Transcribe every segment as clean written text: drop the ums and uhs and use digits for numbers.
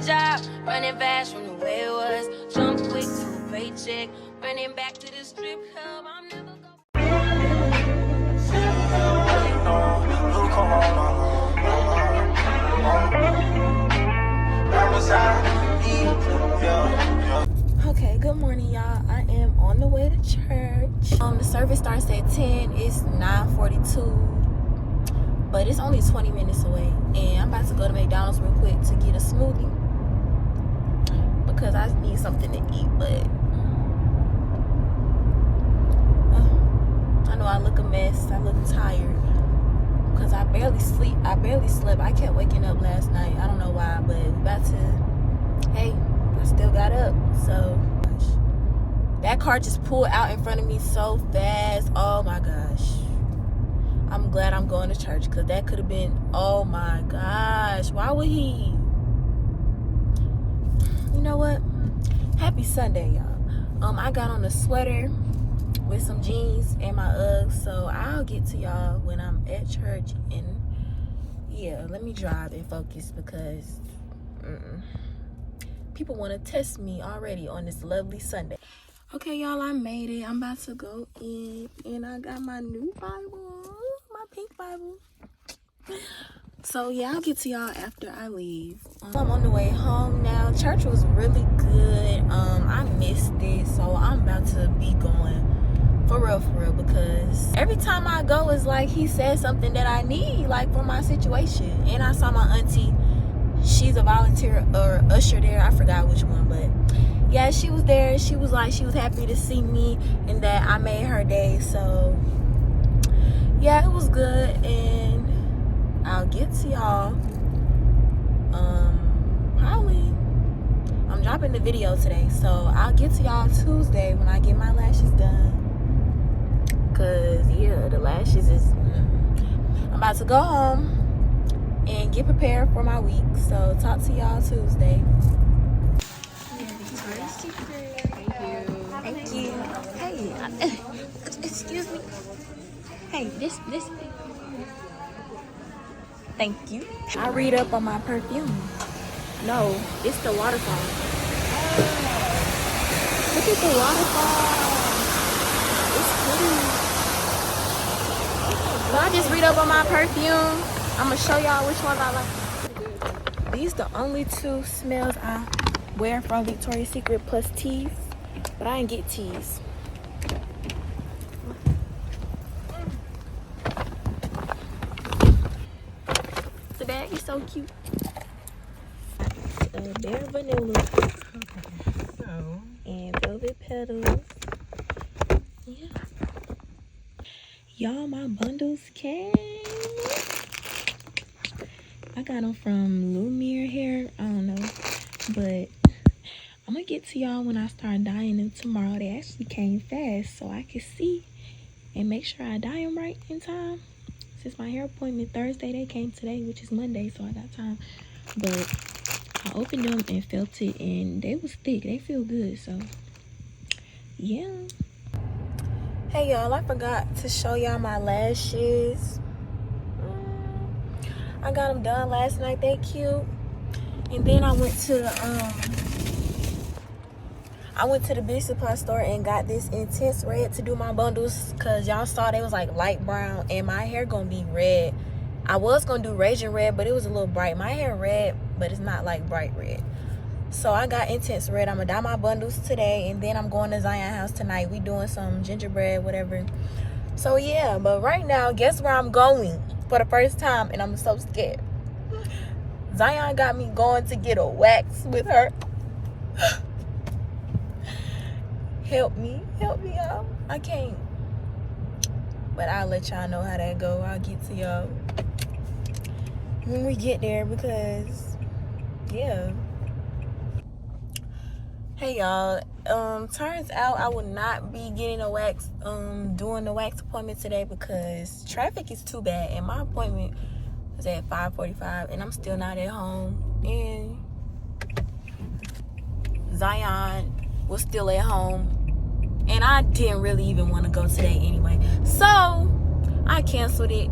steady job, running fast from the way it was. Jump quick to a paycheck, running back to the strip club. I'm never going. Okay, good morning, y'all. I am on the way to church. The service starts at 10. It's 9:42, but it's only 20 minutes away. And I'm about to go to McDonald's real quick to get a smoothie because I need something to eat. But I know I look a mess. I look tired because I barely slept. I kept waking up last night. I don't know why, but we about to. Hey, I still got up. So that car just pulled out in front of me so fast. Oh my gosh. I'm glad I'm going to church because that could have been, oh my gosh. Why would he? You know what? Happy Sunday, y'all. I got on a sweater with some jeans and my Uggs. So I'll get to y'all when I'm at church. And yeah, let me drive and focus because people want to test me already on this lovely Sunday. Okay, y'all, I made it. I'm about to go in, and I got my new Bible, my pink Bible. So yeah, I'll get to y'all after I leave. I'm on the way home now. Church was really good. I missed it, so I'm about to be going for real, because every time I go, it's like he says something that I need, like for my situation. And I saw my auntie. She's a volunteer or usher there. I forgot which one, but yeah, she was there. She was happy to see me and that I made her day. So yeah, it was good, and I'll get to y'all. Probably I'm dropping the video today, so I'll get to y'all Tuesday when I get my lashes done. Cause yeah, the lashes is. I'm about to go home and get prepared for my week. So talk to y'all Tuesday. Thank you. Hey, excuse me. Hey, this. Thank you. I read up on my perfume. No, it's the waterfall. Look at the waterfall. It's pretty. So I just read up on my perfume. I'm gonna show y'all which ones I like. These the only two smells I wear from Victoria's Secret plus teas, but I didn't get teas. The bag is so cute. Bare vanilla. So. And velvet petals. Yeah. Y'all, my bundles came. I got them from Lumiere Hair. I don't know. But I'm going to get to y'all when I start dyeing them tomorrow. They actually came fast so I can see and make sure I dye them right in time. Since my hair appointment Thursday, they came today, which is Monday, so I got time. But I opened them and felt it, and they was thick. They feel good, so yeah. Hey, y'all, I forgot to show y'all my lashes. I got them done last night. They cute. And then I went to the beauty supply store and got this intense red to do my bundles, because y'all saw they was like light brown and my hair gonna be red. I was gonna do raging red, but it was a little bright. My hair red, but it's not like bright red. So I got intense red. I'm gonna dye my bundles today, and then I'm going to Zion house tonight. We doing some gingerbread, whatever. So yeah, but right now, guess where I'm going for the first time, and I'm so scared. Zion got me going to get a wax with her. Help me out. I can't. But I'll let y'all know how that go. I'll get to y'all when we get there, because yeah. Hey y'all, turns out I will not be getting a wax, doing the wax appointment today because traffic is too bad, and my appointment was at 5:45 and I'm still not at home, and Zion was still at home, and I didn't really even want to go today anyway, so I canceled it.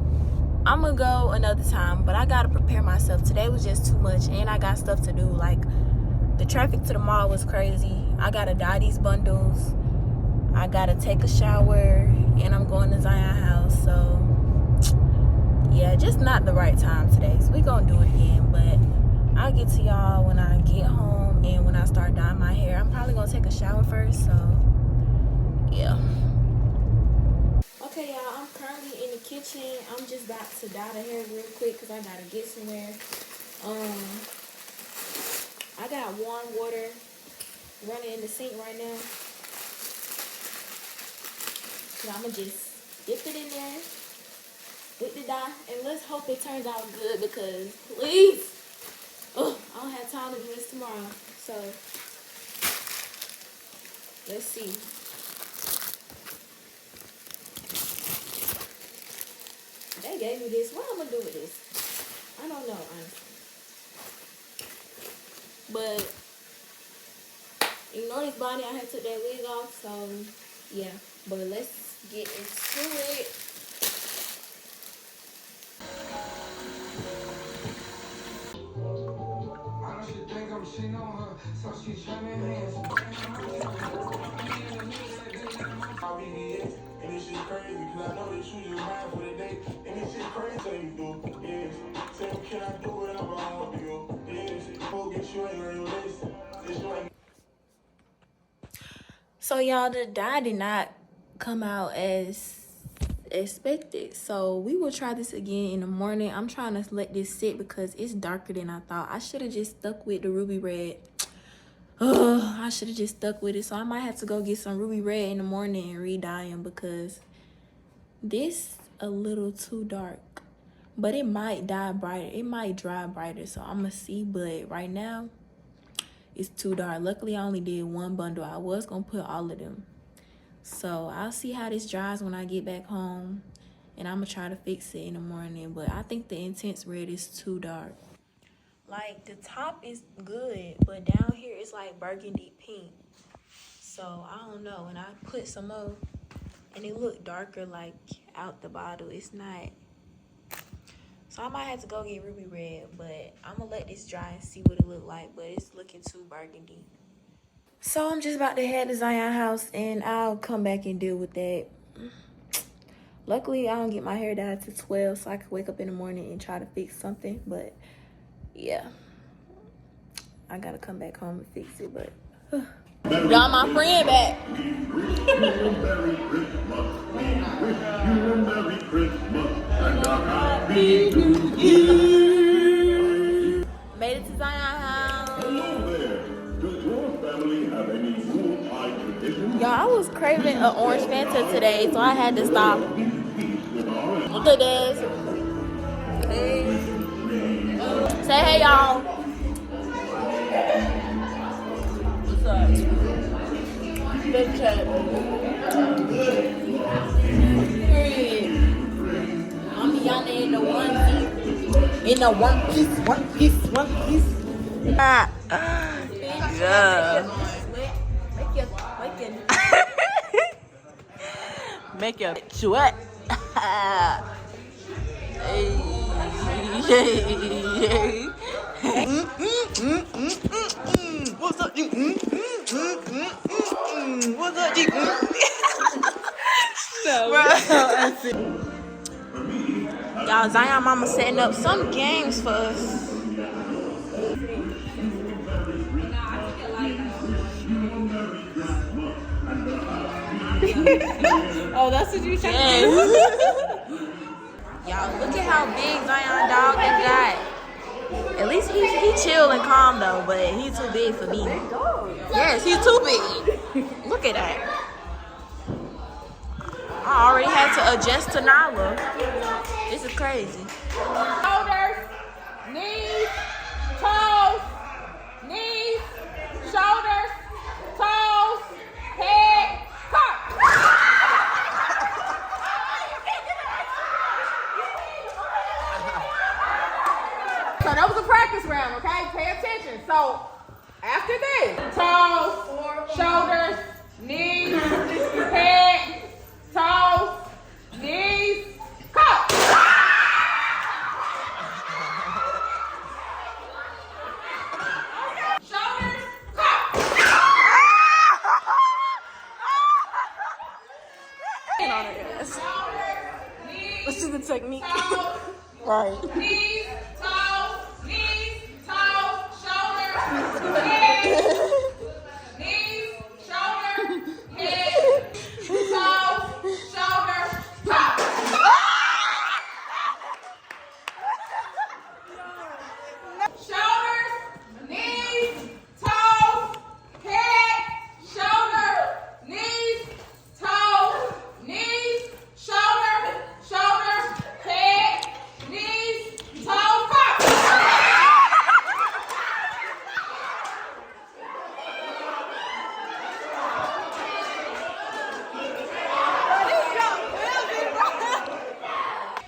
I'm gonna go another time, but I gotta prepare myself. Today was just too much, and I got stuff to do. Like, the traffic to the mall was crazy. I gotta dye these bundles. I gotta take a shower, and I'm going to Zion house. So yeah, just not the right time today. So we gonna do it again, but I'll get to y'all when I get home and when I start dyeing my hair. I'm probably gonna take a shower first, so yeah. Okay, y'all, I'm currently in the kitchen. I'm just about to dye the hair real quick because I gotta get somewhere. I got warm water running in the sink right now. So I'm gonna just dip it in there with the dye, and let's hope it turns out good because please, I don't have time to do this tomorrow. So let's see. They gave me this. What I'm gonna do with this? I don't know, honestly. But ignore this body. I had took that wig off, so yeah. But let's get into it. And this shit crazy, cause I know that you just mine for the day. And this shit crazy, so you do, yes. Tell me, can I do whatever I want to do? Yes. Go get you in your list. So y'all, the dye did not come out as expected. So we will try this again in the morning. I'm trying to let this sit because it's darker than I thought. I should have just stuck with the ruby red. I should have just stuck with it. So I might have to go get some ruby red in the morning and re-dye them because this a little too dark. But it might dye brighter. It might dry brighter. So I'm going to see. But right now, it's too dark. Luckily, I only did one bundle. I was going to put all of them. So I'll see how this dries when I get back home. And I'm going to try to fix it in the morning. But I think the intense red is too dark. Like, the top is good, but down here it's like burgundy pink. So, I don't know. And I put some more, and it looked darker, like, out the bottle. It's not. So, I might have to go get ruby red, but I'm going to let this dry and see what it look like. But it's looking too burgundy. So, I'm just about to head to Zion house, and I'll come back and deal with that. Luckily, I don't get my hair dyed till 12, so I can wake up in the morning and try to fix something, but yeah, I gotta come back home and fix it, but y'all, my friend back. Made it to Zion house. Y'all, I was craving an orange Fanta today, so I had to stop. Look at this. Hey. Say hey, y'all. What's up? Big chat. Period. I'm Yana in the onesie. In the one piece. Ah. Yeah. Make your sweat. Hey. What's up, G? What's up, G? Y'all, Zion mama setting up some games for us. Oh, that's what you trying to do? Y'all, look at how big Zion dog they got. At least he chill and calm though, but he's too big for me. Yes, he's too big. Look at that. I already had to adjust to Nala. This is crazy. Shoulders, knees, toes, knees, shoulders, toes, head, cut. So that was a practice round, okay? Pay attention. So after this, toes, shoulders, knees, head, toes, knees, cut. technique. Toes, Right. knees, toes, shoulder, head, knees, shoulder, head, toes, shoulder, top. Shoulders, knees, toes, head, shoulder, knees, toes, shoulder, head, knees, toes, pop.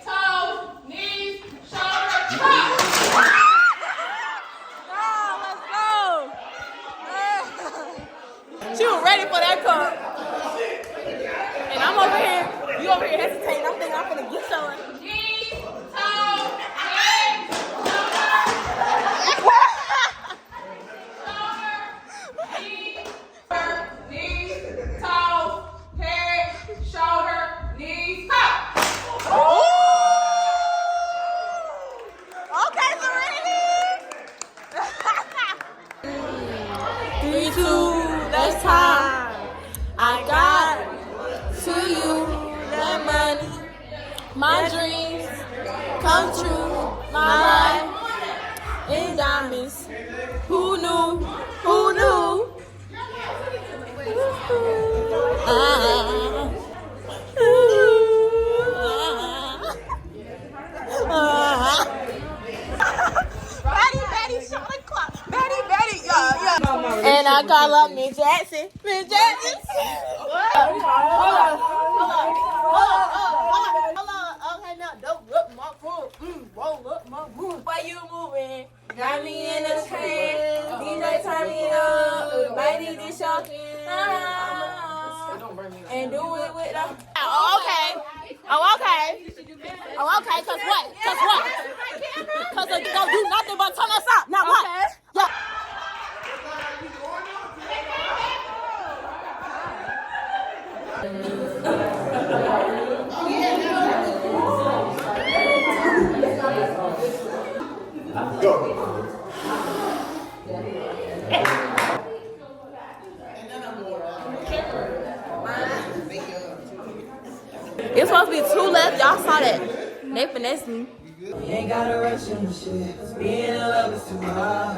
Toes, knees, shoulder, pop. She was ready for that cup. And I'm over here, you over here hesitating. I'm thinking I'm gonna get some. Knees, toes, head, shoulder, knees, toes, head, shoulder, knees, top. Okay, Serenity. 3, 2, that's time. I got to you that money, my dreams come true, my life in diamonds. Who knew? Who knew? Betty, shot the clock. Betty, yeah. And I call up Miss Jackson. Miss Jackson. Hold on. Okay, now don't look my room. Roll up my room. Why you moving? Got me in the train. DJ turn me up. Mighty dish shocking. And do it with them. Oh, okay. Cause what? Cause they don't do nothing but turn us up. Now what? Yeah. It's supposed to be 2 left. Y'all saw that. They finessed me. You ain't got a rush in the shit. Being in love is too hard.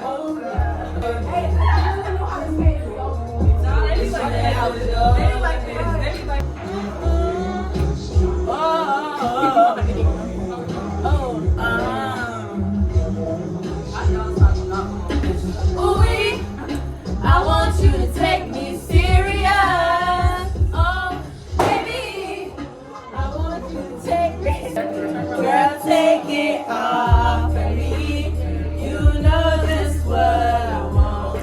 I want you to take me serious. Oh, baby, I want you to take me. Girl, take it off for me. You know just what I want.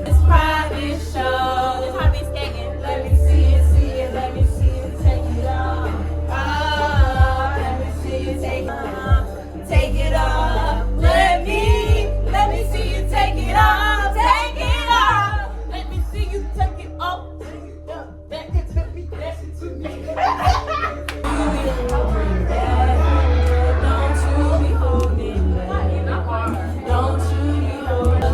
This private show. This private skating. Let me see it, let me see it, take it off. Oh, let me see you take it off. Take it off. Let me see you take it off. Take it off. Let me see you take it off. Back it to me, back it to me. Don't you be holding back. Don't you be holding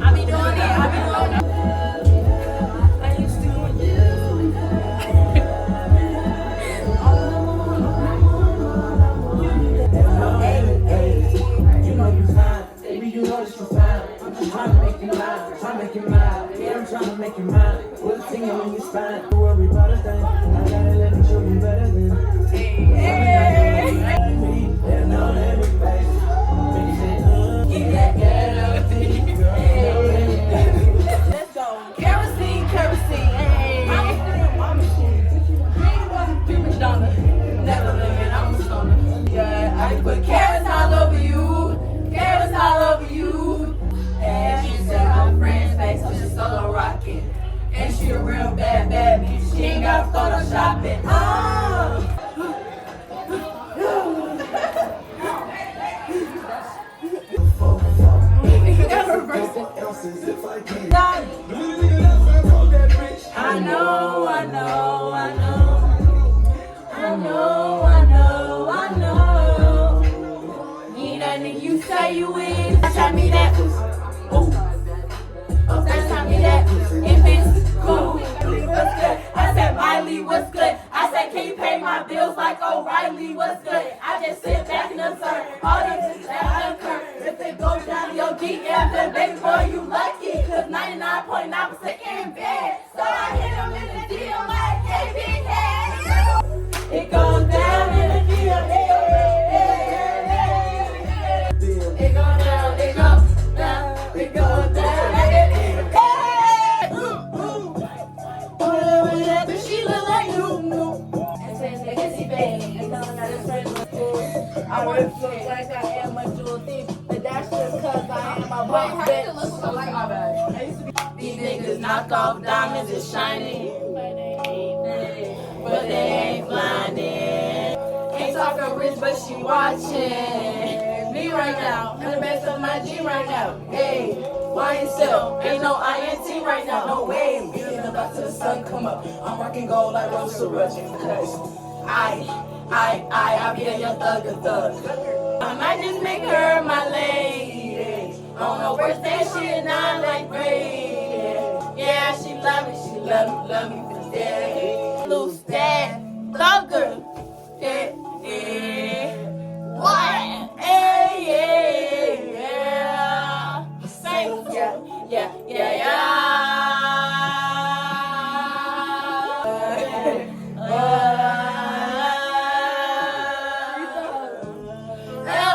I be doing it. I used to when you. You know you fine, baby, you know that you fine. I'm trying to make you mine, yeah, I'm trying to make you mine. With a thing on your spine, don't worry about a thing. I gotta let me show you better than. They'll know that we face. Get that ghetto thing, Let's go. Kerosene. Never living, I'm a stoner. Yeah, I put carrots all over you. And she said her friend's face, so she's solo rocking. And she a real bad bitch. She ain't got Photoshopping. say you is. Tell me that. Ooh. Tell me that. If it's cool. What's good? I said, Miley, what's good? I said, can you pay my bills like O'Reilly? What's good? I just sit back and observe all these things that occur. If it goes down to your DM, then baby boy, you lucky. Cause 99.9% in bed. So I hit him in the DM like, hey, big head. It goes down in the DM. It goes down, it goes down, it goes down. She look like you. I want to look like I am a jewel thief, but that's just cause I am a boss bitch. These niggas knock off diamonds and shining, but they ain't blinding. Ain't talking rich, but she watching me right now. In the best of my G right now. Hey, YSL, ain't no INT right now. No way. Feeling about till the sun come up. I'm rocking gold like Rosa Russian. Cause I be a young thug. I might just make her my lady. On her birthday, she not like Brady. Yeah, she love me, love me for that. Loose that thugger. Yeah. What? Yeah. Say yeah.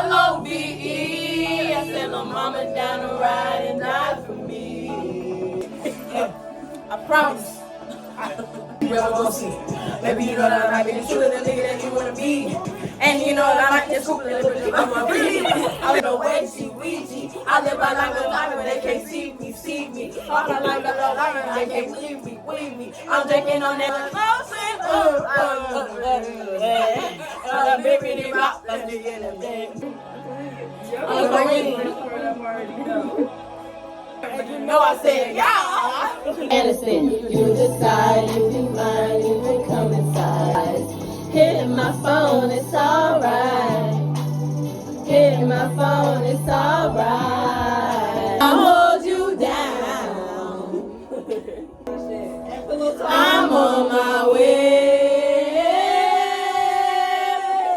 LOVE. I said, my mama down the ride and die for me. I promise. Maybe you know that I might be the truth of the nigga that you wanna be. And you know that I might just scoop a little bit of my breathe. I'm in a way, she Ouija. I live my life with life, but they can't see me. All my life, they can't leave me. I'm drinking on that. Baby, rock, let's begin the day. I'm you know I said, yeah. Edison, you decide if you mind, you can come inside. Hitting my phone, it's alright. Hitting my phone, it's alright. I'll hold you down. I'm on my way.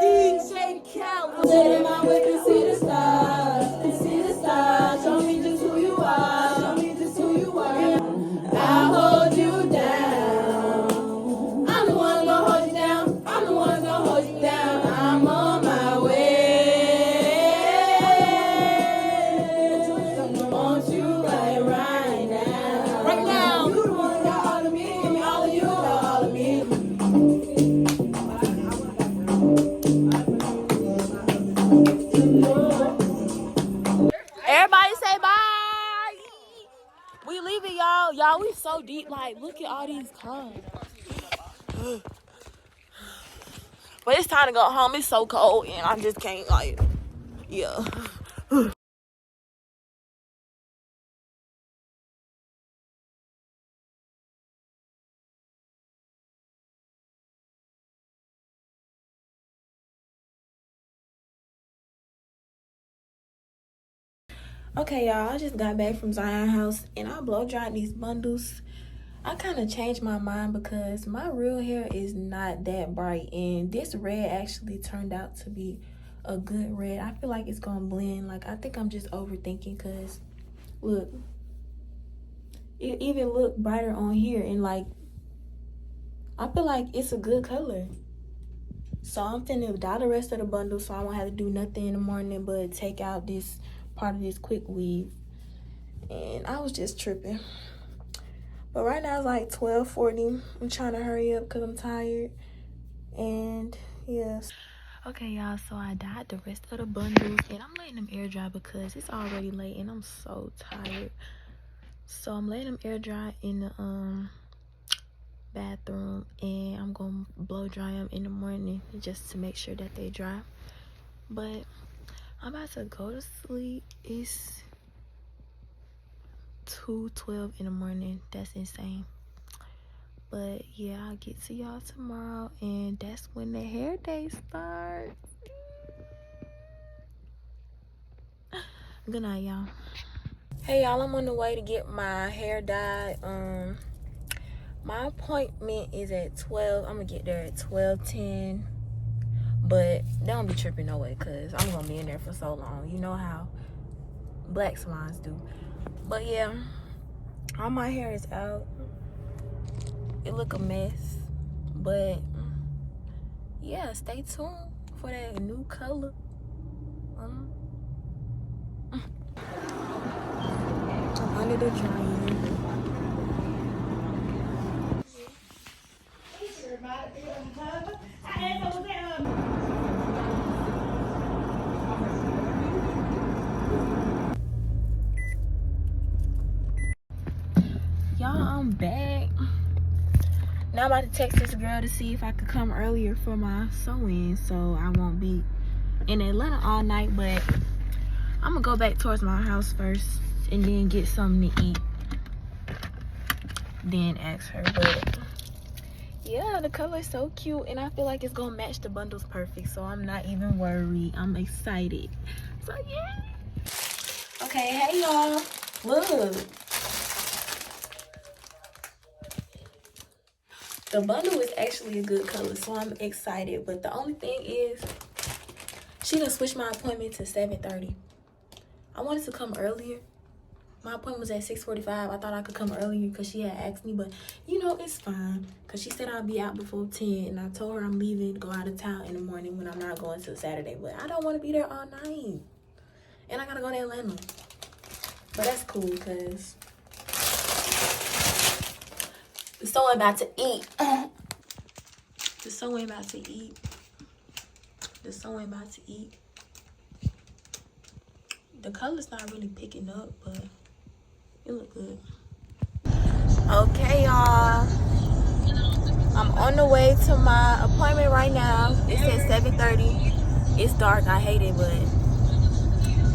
DJ Khaled. Letting my way to see the stars. Show me just who you are. I'll hold you down. I'm the one gonna hold you down. I'm on my way. Want you right now. You the one that got all of me. Give me all of you. All of me. Everybody say bye. We leaving, y'all. Y'all, we so deep. Like, look at all these cars. But it's time to go home. It's so cold, and I just can't, like, yeah. Okay, y'all, I just got back from Zion house, and I blow dried these bundles. I kind of changed my mind because my real hair is not that bright, and this red actually turned out to be a good red. I feel like it's gonna blend. Like, I think I'm just overthinking because look, it even look brighter on here, and like I feel like it's a good color. So I'm finna dye the rest of the bundle so I won't have to do nothing in the morning but take out this part of this quick weave. And I was just tripping. But right now it's like 12:40. I'm trying to hurry up because I'm tired. And yes. Okay, y'all, so I dyed the rest of the bundles and I'm letting them air dry because it's already late and I'm so tired. So I'm letting them air dry in the bathroom, and I'm gonna blow dry them in the morning just to make sure that they dry. But I'm about to go to sleep. It's 2:12 in the morning. That's insane. But yeah, I'll get to y'all tomorrow, and that's when the hair day starts. Good night, y'all. Hey, y'all, I'm on the way to get my hair dyed. My appointment is at 12. I'm gonna get there at 12:10. But they don't be tripping no way, cause I'm gonna be in there for so long. You know how black salons do. But yeah, all my hair is out. It look a mess, but yeah, stay tuned for that new color. Under the dryer. Y'all, I'm back. Now I'm about to text this girl to see if I could come earlier for my sew-in, so I won't be in Atlanta all night. But I'm gonna go back towards my house first and then get something to eat, then ask her. But yeah, the color is so cute, and I feel like it's gonna match the bundles perfect, so I'm not even worried. I'm excited. So yeah. Okay, hey y'all, look. The bundle is actually a good color, so I'm excited. But the only thing is, she done switched my appointment to 7:30. I wanted to come earlier. My appointment was at 6:45. I thought I could come earlier because she had asked me, but you know, it's fine. Because she said I'll be out before 10, and I told her I'm leaving to go out of town in the morning when I'm not going till Saturday. But I don't want to be there all night. And I got to go to Atlanta. But that's cool because the sewing about to eat. The sewing about to eat. The sewing about to eat. The color's not really picking up, but it look good. Okay, y'all. I'm on the way to my appointment right now. It says 7:30. It's dark. I hate it, but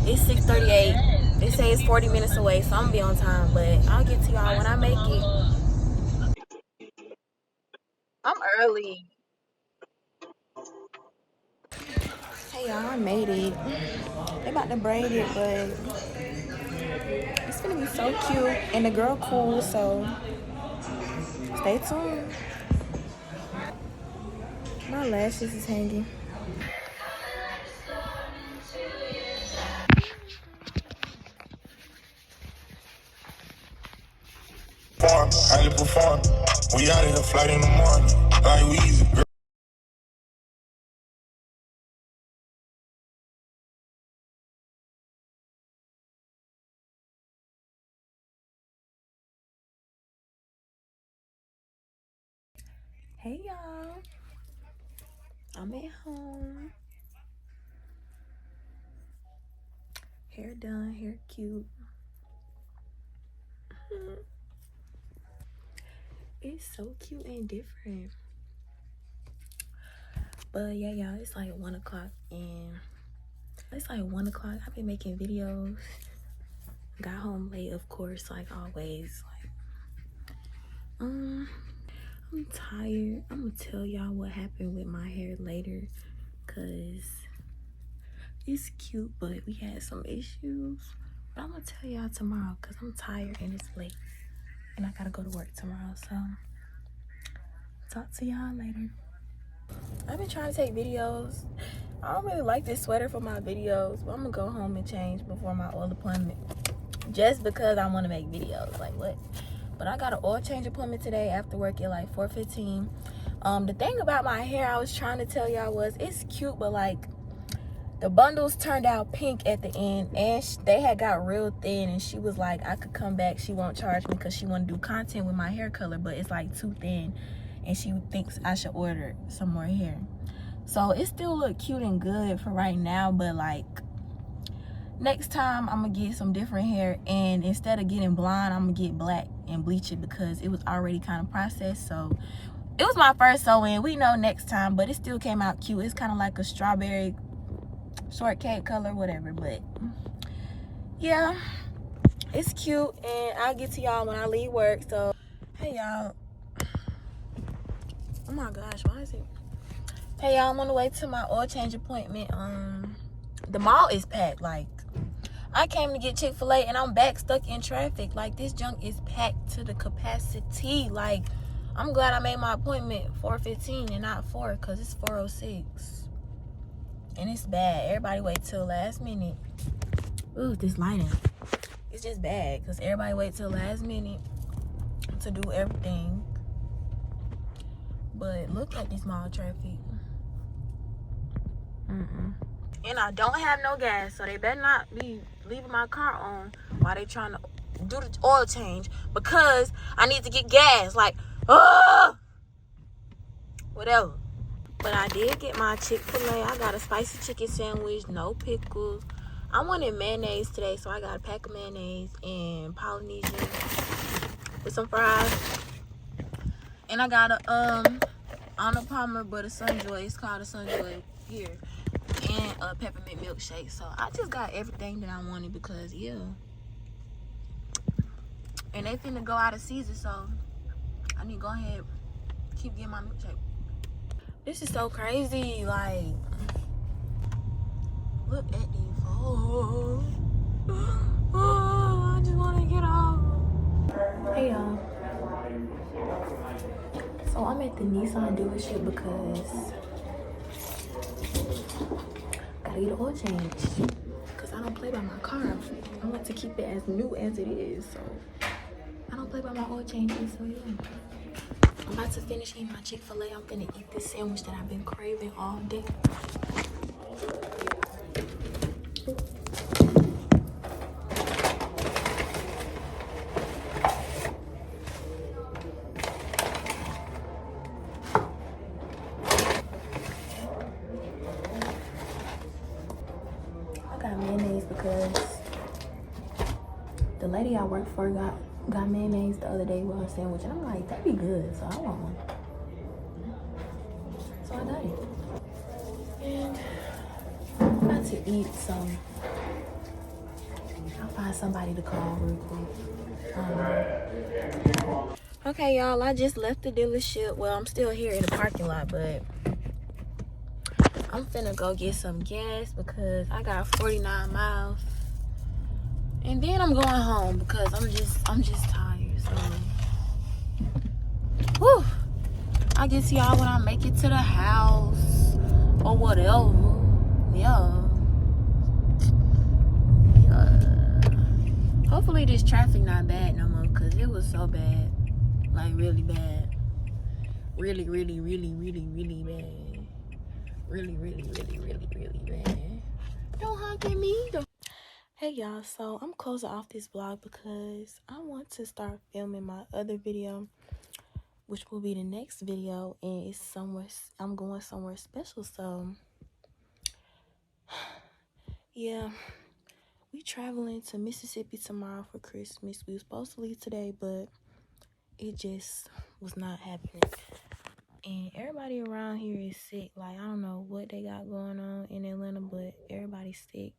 it's 6:38. They say it's 40 minutes away, so I'm gonna be on time. But I'll get to y'all when I make it. I'm early. Hey y'all, I made it. They about to braid it, but it's gonna be so cute. And the girl cool, so stay tuned. My lashes is hanging. Highly perform. We out of the flight in the morning. Like we easy. Hey y'all, I'm at home. Hair done, hair cute. It's so cute and different. But yeah, y'all, it's like 1 o'clock and I've been making videos. Got home late, of course, like always. I'm tired. I'm gonna tell y'all what happened with my hair later, cause it's cute, but we had some issues. But I'm gonna tell y'all tomorrow, cause I'm tired and it's late, and I gotta go to work tomorrow. So talk to y'all later. I've been trying to take videos. I don't really like this sweater for my videos, but I'm gonna go home and change before my oil appointment, just because I want to make videos. Like what? But I got an oil change appointment today after work at like 4:15. The thing about my hair I was trying to tell y'all was it's cute, but like the bundles turned out pink at the end, and they had got real thin, and she was like I could come back, she won't charge me because she want to do content with my hair color, but it's like too thin, and she thinks I should order some more hair. So it still look cute and good for right now, but like next time I'm gonna get some different hair, and instead of getting blonde, I'm gonna get black and bleach it because it was already kind of processed. So it was my first sew-in. We know next time, but it still came out cute. It's kind of like a strawberry shortcake color, whatever. But yeah, it's cute, and I'll get to y'all when I leave work. So hey y'all, oh my gosh, why is it? Hey y'all, I'm on the way to my oil change appointment. The mall is packed. Like I came to get Chick-fil-A and I'm back stuck in traffic. Like, this junk is packed to the capacity. Like, I'm glad I made my appointment 4:15 and not 4 because it's 4:06. And it's bad. Everybody wait till last minute. Ooh, this lighting. It's just bad because everybody wait till last minute to do everything. But look at this mall traffic. And I don't have no gas, so they better not be leaving my car on while they trying to do the oil change because I need to get gas. Like, whatever. But I did get my Chick-fil-A. I got a spicy chicken sandwich, no pickles. I wanted mayonnaise today, so I got a pack of mayonnaise and Polynesian with some fries. And I got a Arnold Palmer butter Sunjoy. It's called a Sunjoy here. And a peppermint milkshake. So I just got everything that I wanted because, yeah. And they finna go out of season, so I need to go ahead and keep getting my milkshake. This is so crazy. Like, look at these folks. Oh, I just want to get off. Hey, y'all. So I'm at the Nissan dealership because I need an oil change. Because I don't play by my car. I want to keep it as new as it is. So I don't play by my oil changes. So yeah. I'm about to finish eating my Chick-fil-A. I'm gonna eat this sandwich that I've been craving all day. I got mayonnaise because the lady I work for got mayonnaise the other day with her sandwich, and I'm like, that'd be good, so I want one. So I got it. And I'm about to eat some. I'll find somebody to call real quick. Okay, y'all, I just left the dealership. Well, I'm still here in the parking lot, but I'm finna go get some gas because I got 49 miles. And then I'm going home because I'm just tired. So, whew. I'll get to y'all when I make it to the house or whatever. Yeah. Hopefully this traffic not bad no more because it was so bad. Like, really bad. Really, really, really, really, really bad. Really, really, really, really, really bad. Don't honk at me. Hey y'all, so I'm closing off this vlog because I want to start filming my other video, which will be the next video, and it's somewhere, I'm going somewhere special. So yeah, we traveling to Mississippi tomorrow for Christmas. We were supposed to leave today, but it just was not happening. And everybody around here is sick. Like, I don't know what they got going on in Atlanta, but everybody's sick.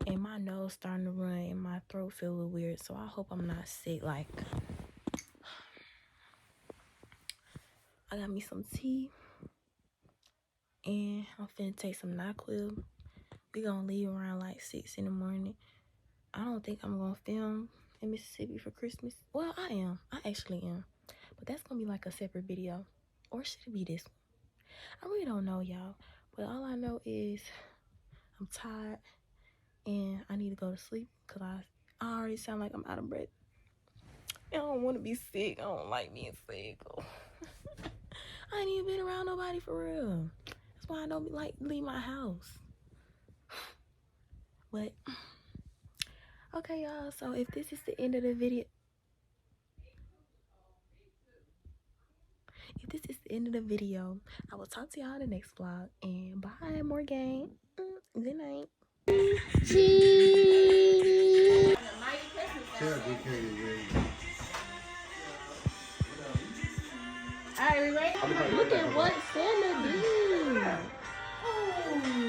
And my nose starting to run and my throat feel a little weird. So I hope I'm not sick. Like, I got me some tea. And I'm finna take some NyQuil. We gonna leave around like 6 in the morning. I don't think I'm gonna film in Mississippi for Christmas. Well, I am. I actually am. But that's gonna be like a separate video. Or should it be this one? I really don't know, y'all. But all I know is I'm tired. And I need to go to sleep because I already sound like I'm out of breath. I don't want to be sick. I don't like being sick. I ain't even been around nobody for real. That's why I don't like leave my house. But, okay, y'all. So if this is the end of the video. If this is the end of the video, I will talk to y'all in the next vlog. And bye, more gang. Good night. Cheese. Alright, we ready? Look at what Santa did.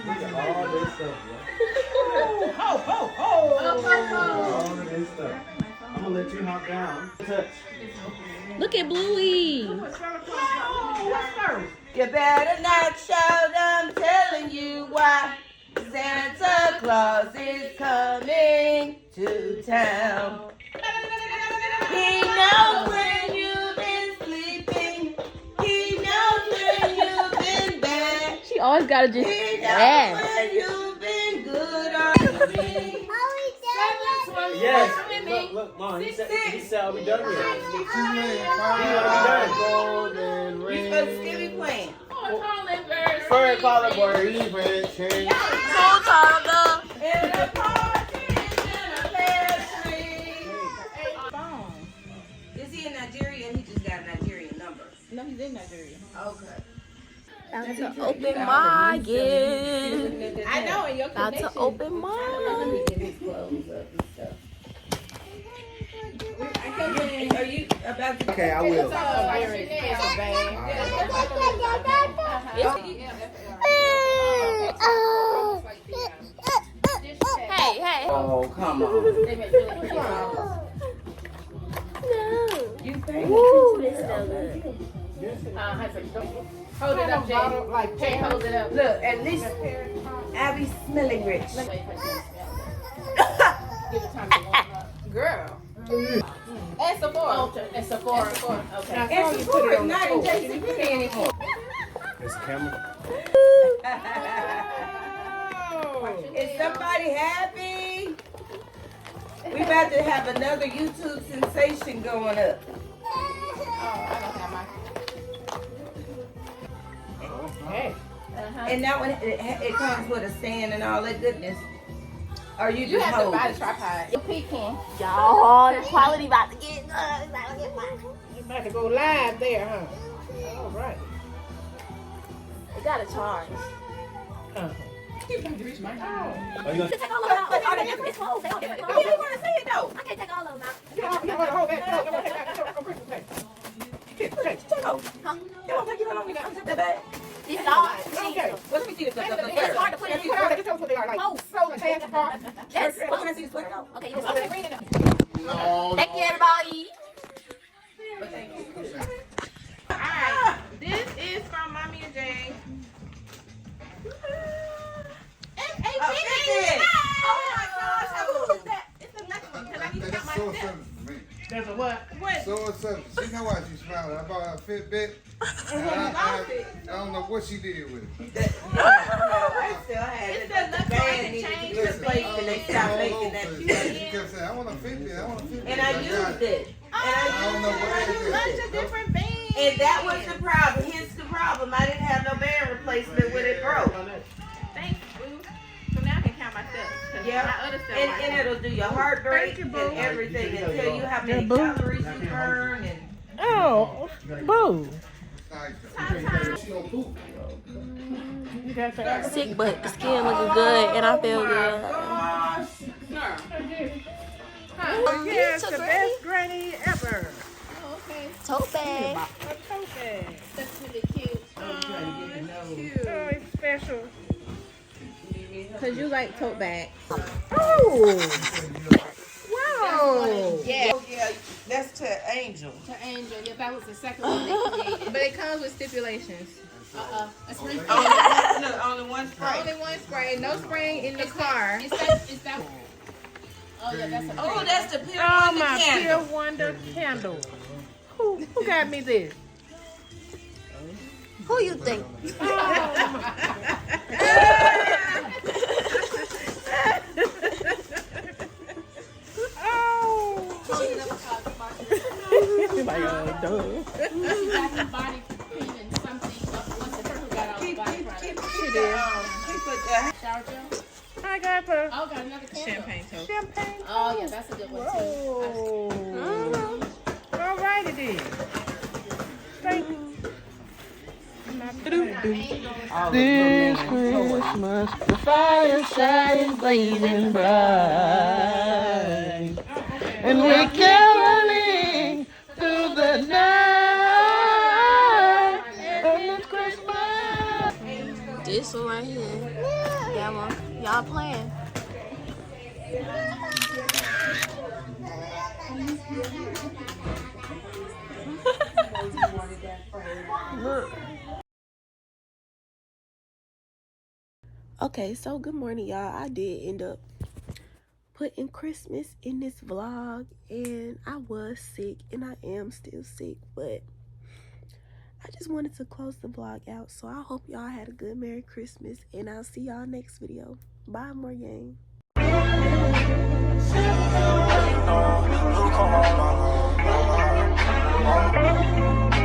Look at all this stuff, All all of this stuff. I'm gonna let you hop down. Touch. Look at Bluey. what's first? You better not shout, I'm telling you why. Santa Claus is coming. to town. He knows when you've been sleeping. He knows when you've been bad. She always gotta just He knows ask. when you've been good or bad. Yes. Look, Mom. He said, are we done yet? You supposed to still be playing. Fur collar boy, he went change. In a partridge in a pear tree. Is he in Nigeria? He just got a Nigerian number. No, he's in Nigeria. Okay. About to open my gift. I know, and your About to open mine. Are you about to? Okay, I will. Hey. Oh, come on. You think? Woo, this so good. Hold it up, Jay. Hold it up. Look, at least I be smelling rich. Girl. And Sephora. And Sephora. Okay. And Sephora is not in JCPenney anymore. It's a camera. Is somebody happy? We about to have another YouTube sensation going up. And that one, it comes with a stand and all that goodness. Or you have to hold buy it? the tripod. You pecan. Y'all, the quality about to get good. You about to go live there, huh? All right. It got a charge. You got to reach my house. Are you gonna Take all of them out. All the different. It's closed. They all different. You didn't want to say it though. I can't take all of them out. Hold that. Take off. Huh? You don't think you don't want to that bad? This is all. Okay. Let me see the sweater. It's hard to put in the Just tell us what they are, like frozen pants apart. Yes. Let me see the sweater though. Okay, you okay. Bring it up. Thank you, everybody. Alright. This is from Mommy and Jay. Oh, my gosh. How cool is that? It's a next one because I need to That's count my so steps. simple for me. That's a what? So simple. She know why she smiling. I bought her a Fitbit. And I don't know what she did with it. I still had it. It's the The band needed to be replaced and they stopped All making over that it. shit. She kept saying, I want a Fitbit. I want a Fitbit. And I used it. I don't know what it is. Bunch of different bands. And that was the problem. Hence the problem. I didn't have no band replacement when it broke. Thanks, boo. So now I can count my steps. 'Cause Yeah. my other steps And right it'll do your heart rate and everything and tell you how many calories you burn and Oh, boo. You got that? Sick, but the skin looking good, and I feel good. gosh. Yes, the best granny ever. Tote bag. A tote bag. That's really cute. Oh, it's special. Because you like tote bags. Oh. Wow. Yeah. Oh, yeah, that's to Angel. To Angel. Yeah, that was the second one they created. But it comes with stipulations. That's really Look, only one spray. only one spray. No spraying in the car. It's that. Oh yeah, that's a. Oh, that's the Pure Oh, Wonder my candle. Pure Wonder candle. Who got me this? Who you think? Body cream and something. Once the person got all the body product. Keep Shower gel. I got the Oh, got another candle. Champagne toast. champagne. Oh yeah, that's a good one too. Oh. All righty then. Thank you. This Christmas, the fireside is blazing bright, and we're caroling through the night. And it's Christmas. This one right here. Y'all playing. Look. Okay, so good morning, y'all. I did end up putting Christmas in this vlog, and I was sick and I am still sick, but I just wanted to close the vlog out. So I hope y'all had a good Merry Christmas, and I'll see y'all next video. Bye, amor-gang. Come on,